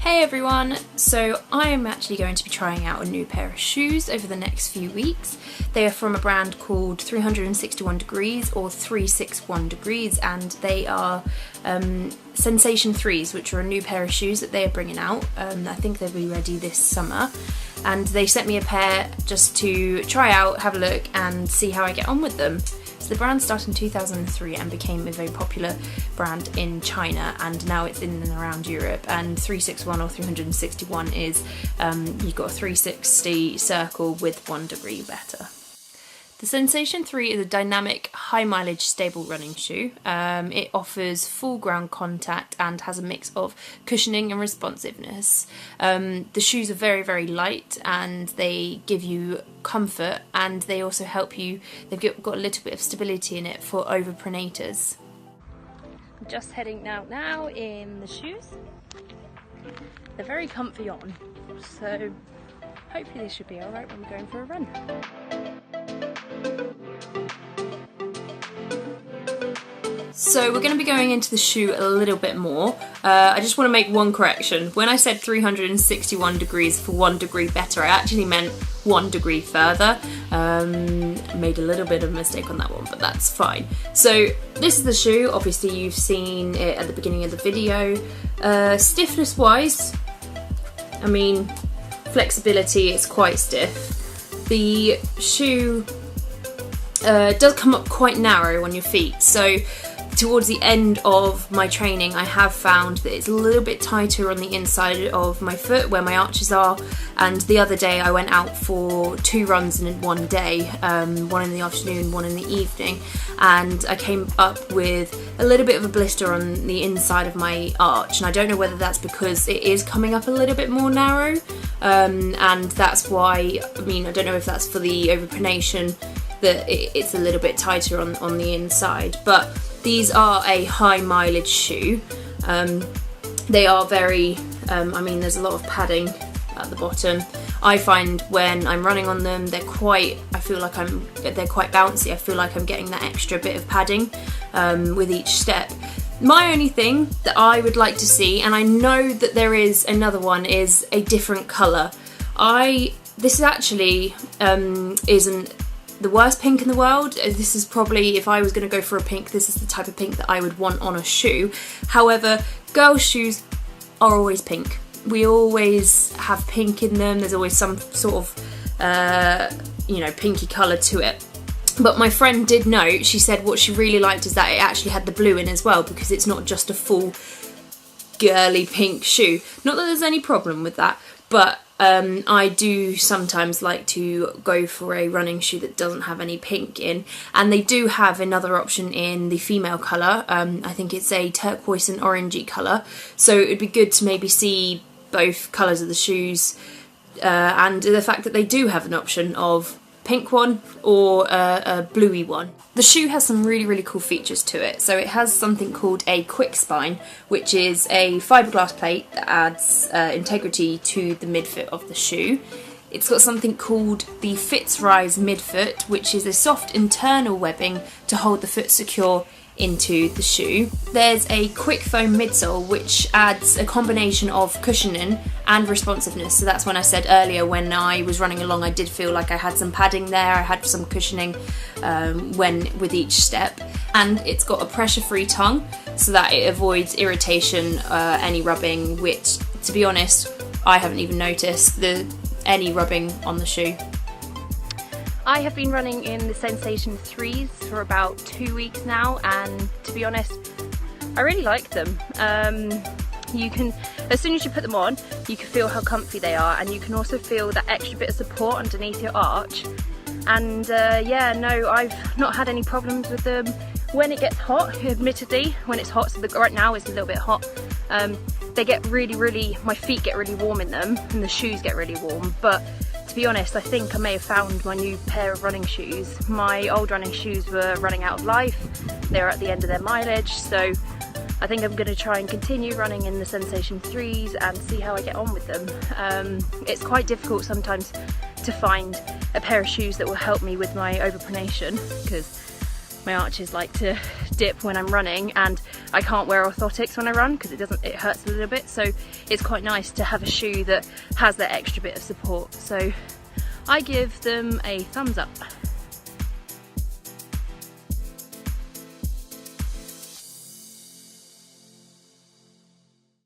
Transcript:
Hey everyone! So I am actually going to be trying out a new pair of shoes over the next few weeks. They are from a brand called 361 Degrees or 361 Degrees, and they are Sensation 3s, which are a new pair of shoes that they are bringing out. I think they'll be ready this summer, and they sent me a pair just to try out, have a look and see how I get on with them. So the brand started in 2003 and became a very popular brand in China, and now it's in and around Europe. And 361 or 361 is you've got a 360 circle with 1 degree better. The Sensation 3 is a dynamic, high mileage, stable running shoe. It offers full ground contact and has a mix of cushioning and responsiveness. The shoes are very, very light and they give you comfort, and they also help you, they've got a little bit of stability in it for over pronators. I'm just heading now in the shoes. They're very comfy on, so hopefully this should be alright when we're going for a run. So we're going to be going into the shoe a little bit more. I just want to make one correction. When I said 361 degrees for 1 degree better, I actually meant 1 degree further. Made a little bit of a mistake on that one, but that's fine. So this is the shoe. Obviously you've seen it at the beginning of the video. Stiffness wise, I mean, flexibility, it's quite stiff. The shoe does come up quite narrow on your feet, so towards the end of my training I have found that it's a little bit tighter on the inside of my foot where my arches are. And the other day I went out for 2 runs in one day, one in the afternoon, one in the evening, and I came up with a little bit of a blister on the inside of my arch, and I don't know whether that's because it is coming up a little bit more narrow, and that's why, I mean, I don't know if that's for the overpronation that it's a little bit tighter on the inside. But these are a high mileage shoe. They are very, I mean, there's a lot of padding at the bottom. I find when I'm running on them, they're quite bouncy. I feel like I'm getting that extra bit of padding with each step. My only thing that I would like to see, and I know that there is another one, is a different colour. This actually isn't the worst pink in the world. This is probably, if I was going to go for a pink, this is the type of pink that I would want on a shoe. However, girls' shoes are always pink. We always have pink in them. There's always some sort of, pinky colour to it. But my friend did note, she said what she really liked is that it actually had the blue in as well, because it's not just a full girly pink shoe. Not that there's any problem with that, but I do sometimes like to go for a running shoe that doesn't have any pink in, and they do have another option in the female colour. I think it's a turquoise and orangey colour, so it'd be good to maybe see both colours of the shoes, and the fact that they do have an option of pink one or a bluey one. The shoe has some really, really cool features to it. So it has something called a quick spine, which is a fiberglass plate that adds integrity to the midfoot of the shoe. It's got something called the Fitzrise midfoot, which is a soft internal webbing to hold the foot secure into the shoe. There's a quick foam midsole, which adds a combination of cushioning and responsiveness. So that's when I said earlier, when I was running along, I did feel like I had some padding there. I had some cushioning with each step, and it's got a pressure-free tongue so that it avoids irritation, any rubbing, which, to be honest, I haven't even noticed any rubbing on the shoe. I have been running in the Sensation 3s for about 2 weeks now, and to be honest, I really like them. You can, as soon as you put them on, you can feel how comfy they are, and you can also feel that extra bit of support underneath your arch. And yeah, no, I've not had any problems with them. When it gets hot, admittedly, when it's hot, so right now it's a little bit hot, they get really, my feet get really warm in them, and the shoes get really warm. But to be honest, I think I may have found my new pair of running shoes. My old running shoes were running out of life. They're at the end of their mileage, so I think I'm going to try and continue running in the Sensation 3s and see how I get on with them. It's quite difficult sometimes to find a pair of shoes that will help me with my overpronation, because my arches like to dip when I'm running, and I can't wear orthotics when I run because it hurts a little bit, so it's quite nice to have a shoe that has that extra bit of support. So I give them a thumbs up.